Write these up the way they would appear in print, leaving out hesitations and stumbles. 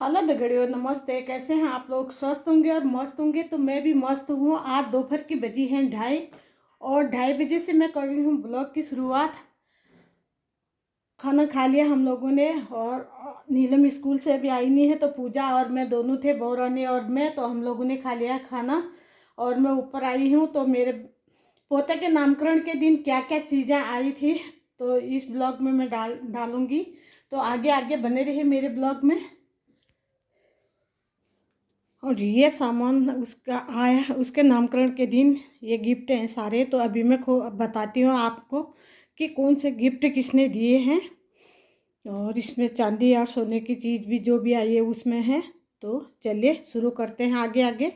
Hello दगड़ियों, नमस्ते। कैसे हैं आप लोग? स्वस्थ होंगे और मस्त होंगे। तो मैं भी मस्त हूँ। आज दोपहर की बजी हैं 2:30 और 2:30 बजे से मैं कर रही हूँ ब्लॉग की शुरुआत। खाना खा लिया हम लोगों ने और नीलम स्कूल से अभी आई नहीं है, तो पूजा और मैं दोनों थे, बौरानी और मैं। तो हम लोगों ने खा लिया खाना और मैं ऊपर आई हूँ। तो मेरे पोते के नामकरण के दिन क्या क्या चीज़ें आई थी तो इस ब्लॉग में मैं डालूँगी। तो आगे आगे बने रहे मेरे ब्लॉग में। और ये सामान उसका आया है उसके नामकरण के दिन। ये गिफ्ट हैं सारे। तो अभी मैं बताती हूँ आपको कि कौन से गिफ्ट किसने दिए हैं। और इसमें चांदी और सोने की चीज़ भी जो भी आई है उसमें है। तो चलिए शुरू करते हैं आगे आगे।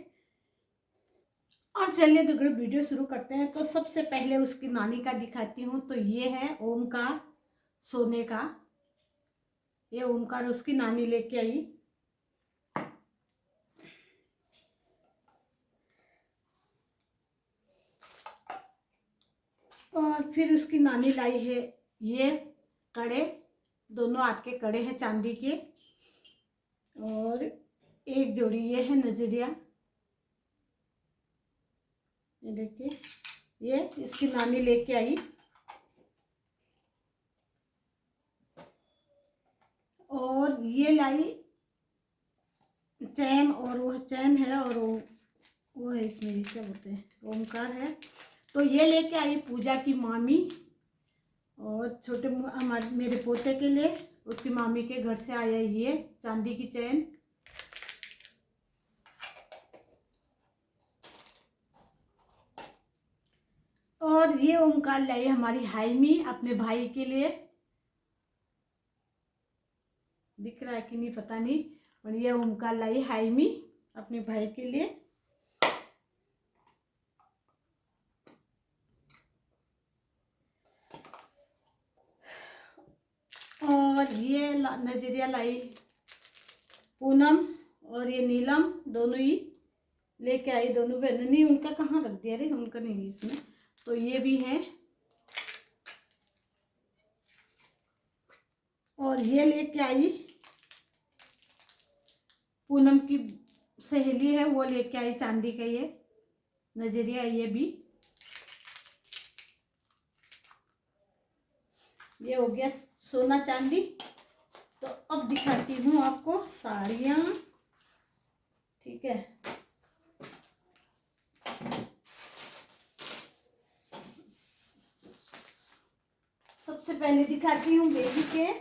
और चलिए दूसरे वीडियो शुरू करते हैं। तो सबसे पहले उसकी नानी का दिखाती हूँ। तो ये है ओमकार सोने का। ये ओमकार उसकी नानी लेके आई। और फिर उसकी नानी लाई है ये कड़े। दोनों हाथ के कड़े हैं चांदी के। और एक जोड़ी ये है नजरिया। ये देखिए, ये इसकी नानी लेके आई। और ये लाई चैन। और वो चैन है और वो है इसमें क्या बोलते हैं, ओमकार है। तो ये लेके आई पूजा की मामी। और छोटे हमारे मेरे पोते के लिए उसकी मामी के घर से आया ये चांदी की चैन। और ये ओमकार लाई हमारी हाइमी अपने भाई के लिए। दिख रहा है कि नहीं पता नहीं। और ये ओमकार लाई हाइमी अपने भाई के लिए। और ये नजरिया लाई पूनम। और ये नीलम दोनों ही लेके आई। दोनों बहन नहीं, उनका कहाँ रख दिया रे, उनका नहीं है इसमें। तो ये भी है। और ये लेके आई पूनम की सहेली है, वो लेके आई चांदी का ये नजरिया। ये भी ये हो गया सोना चांदी। तो अब दिखाती हूँ आपको साड़ियाँ। ठीक है, सबसे पहले दिखाती हूँ बेबी के।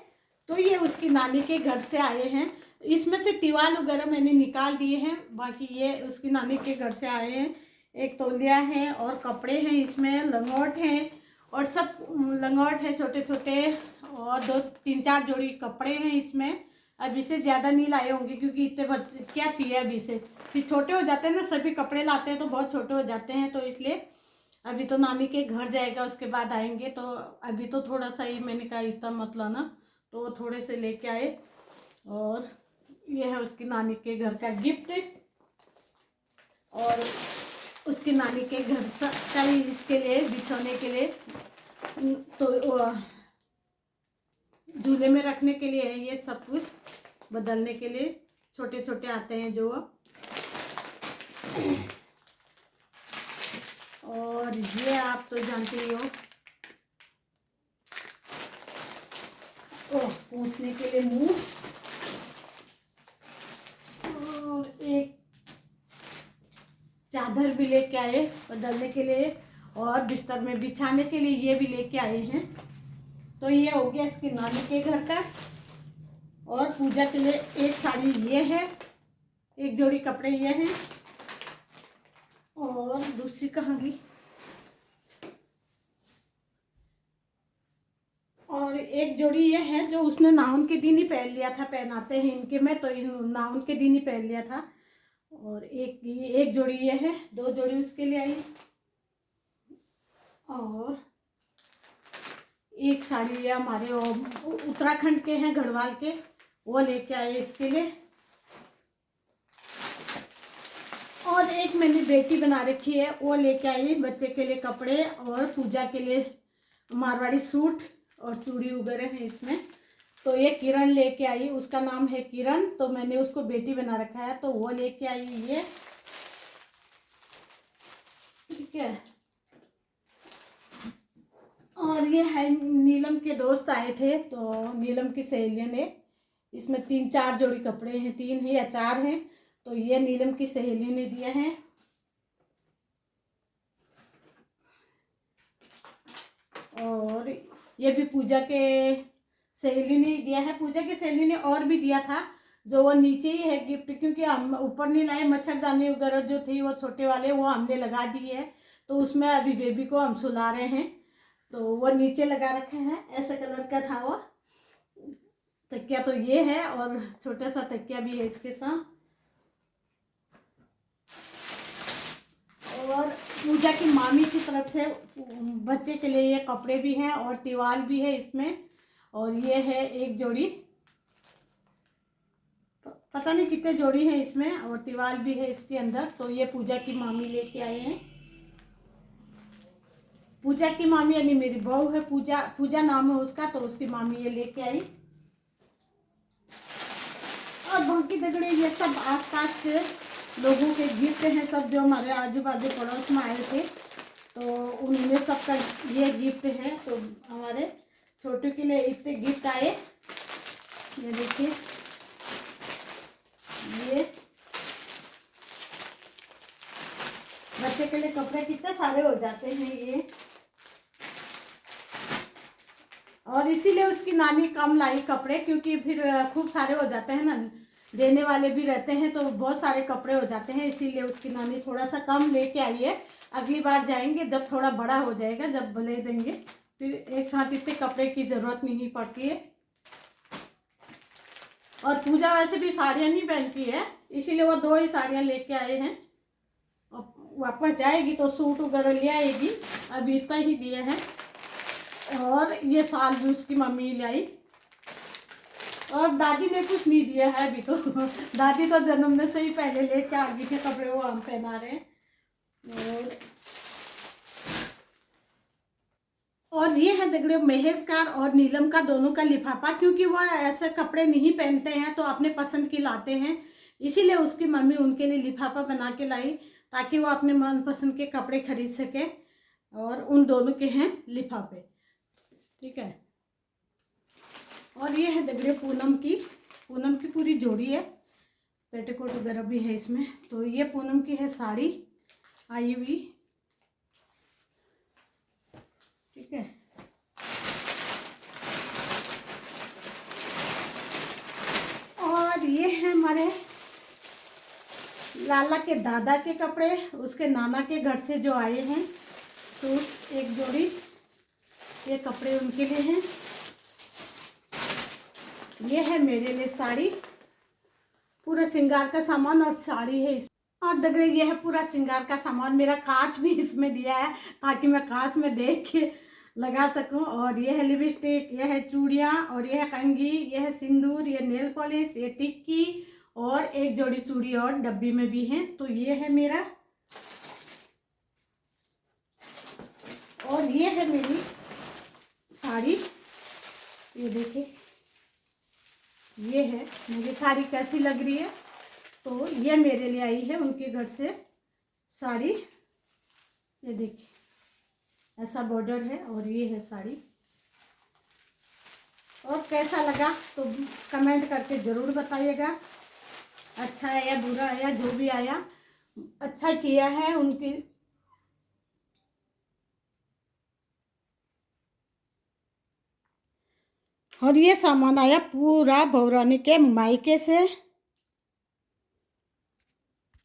तो ये उसकी नानी के घर से आए हैं। इसमें से तिवाल वगैरह मैंने निकाल दिए हैं, बाकी ये उसकी नानी के घर से आए हैं। एक तौलिया है और कपड़े हैं, इसमें लंगोट हैं और सब लंगोट है छोटे छोटे। और 2-3-4 जोड़ी कपड़े हैं इसमें। अब इसे ज़्यादा नहीं लाए होंगे क्योंकि इतने बच्चे क्या चाहिए अभी से। फिर छोटे हो जाते हैं ना, सभी कपड़े लाते हैं तो बहुत छोटे हो जाते हैं। तो इसलिए अभी तो नानी के घर जाएगा, उसके बाद आएंगे। तो अभी तो थोड़ा सा ही मैंने कहा इतना मत लाना, तो वो थोड़े से लेके आए। और ये है उसकी नानी के घर का गिफ्ट। और उसकी नानी के घर का ही इसके लिए बिछोने के लिए, तो झूले में रखने के लिए है ये सब कुछ। बदलने के लिए छोटे छोटे आते हैं जो। और ये आप तो जानते ही हो, पूछने के लिए मुंह। और एक चादर भी लेके आए बदलने के लिए और बिस्तर में बिछाने के लिए ये भी लेके आए हैं। तो ये हो गया इसकी नानी के घर का। और पूजा के लिए एक साड़ी ये है, एक जोड़ी कपड़े ये हैं। और दूसरी कहाँ गई? और एक जोड़ी ये है जो उसने नाउन के दिन ही पहन लिया था, पहनाते हैं इनके में, तो नाउन के दिन ही पहन लिया था। और एक जोड़ी ये है, 2 जोड़ी उसके लिए आई। और एक साड़ी ये हमारे उत्तराखंड के हैं गढ़वाल के, वो लेके आए इसके लिए। और एक मैंने बेटी बना रखी है, वो लेके आई बच्चे के लिए कपड़े और पूजा के लिए मारवाड़ी सूट और चूड़ी वगैरह है इसमें। तो ये किरण लेके आई, उसका नाम है किरण, तो मैंने उसको बेटी बना रखा है, तो वो लेके आई ये। ठीक है। और ये है नीलम के दोस्त आए थे, तो नीलम की सहेलियों ने, इसमें 3-4 जोड़ी कपड़े हैं, 3 है या 4 हैं, तो ये नीलम की सहेली ने दिया है। और ये भी पूजा के सहेली ने दिया है, पूजा की सहेली ने और भी दिया था, जो वो नीचे ही है गिफ्ट, क्योंकि हम ऊपर नहीं लाए, मच्छरदानी वगैरह जो थी वो छोटे वाले वो हमने लगा दिए है, तो उसमें अभी बेबी को हम सुला रहे हैं, तो वो नीचे लगा रखे हैं। ऐसा कलर का था वो तकिया, तो ये है, और छोटा सा तकिया भी है इसके साथ। और पूजा की मामी की तरफ से बच्चे के लिए ये कपड़े भी हैं और तिवाल भी है इसमें, और ये है एक जोड़ी, पता नहीं कितने जोड़ी है इसमें, और तिवाल भी है इसके अंदर। तो ये पूजा की मामी लेके आए हैं। पूजा की मामी यानी मेरी बहू है, पूजा, पूजा नाम है उसका, तो उसकी मामी ये लेके आई। और बाकी दगड़े ये सब आसपास के लोगों के गिफ्ट हैं, सब जो हमारे आजू बाजू पड़ोस में आए थे, तो उन्होंने सबका ये गिफ्ट है। तो हमारे छोटू के लिए इतने गिफ्ट आए, ये देखिए, ये बच्चे के लिए कपड़े कितने सारे हो जाते हैं ये, और इसीलिए उसकी नानी कम लाई कपड़े, क्योंकि फिर खूब सारे हो जाते हैं ना, देने वाले भी रहते हैं, तो बहुत सारे कपड़े हो जाते हैं, इसीलिए उसकी नानी थोड़ा सा कम लेके आई है। अगली बार जाएंगे जब थोड़ा बड़ा हो जाएगा, जब ले देंगे, फिर एक साथ इतने कपड़े की ज़रूरत नहीं पड़ती है। और पूजा वैसे भी साड़ियाँ नहीं पहनती है, इसीलिए वो 2 ही साड़ियाँ लेके आए हैं, और वापस जाएगी तो सूट वगैरह ले आएगी, अभी इतना ही दिया है। और ये साल भी उसकी मम्मी ले आई, और दादी ने कुछ नहीं दिया है अभी तो दादी तो जन्मने से ही पहले लेके आ गई थे कपड़े, वो हम पहना रहे हैं। और ये है दगड़े महेश का और नीलम का दोनों का लिफाफा, क्योंकि वो ऐसे कपड़े नहीं पहनते हैं, तो अपने पसंद की लाते हैं, इसीलिए उसकी मम्मी उनके लिए लिफाफा बना के लाई, ताकि वो अपने मनपसंद के कपड़े खरीद सके। और उन दोनों के हैं लिफाफे। ठीक है। और ये है दगड़े पूनम की पूरी जोड़ी है, पेटीकोट वगैरह भी है इसमें। तो ये पूनम की है साड़ी आई हुई। ठीक है। और ये है हमारे लाला के दादा के कपड़े, उसके नाना के घर से जो आए हैं, सूट एक जोड़ी, ये कपड़े उनके लिए हैं। ये है मेरे लिए साड़ी, पूरा श्रृंगार का सामान और साड़ी है। और दगड़े ये है पूरा श्रृंगार का सामान, मेरा कांच भी इसमें दिया है, ताकि मैं कांच में देख के लगा सकूं। और ये है लिपस्टिक, ये है चूड़ियाँ, और ये है कंघी, ये है सिंदूर, ये नेल पॉलिश, ये टिक्की, और एक जोड़ी चूड़ी और डब्बी में भी है। तो ये है मेरा, और ये है मेरी साड़ी, ये देखिए, ये है मेरी साड़ी कैसी लग रही है। तो ये मेरे लिए आई है उनके घर से साड़ी, ये देखिए ऐसा बॉर्डर है, और ये है साड़ी। और कैसा लगा तो कमेंट करके ज़रूर बताइएगा, अच्छा है या बुरा है, या जो भी आया अच्छा किया है उनकी। और ये सामान आया पूरा भौरानी के मायके से।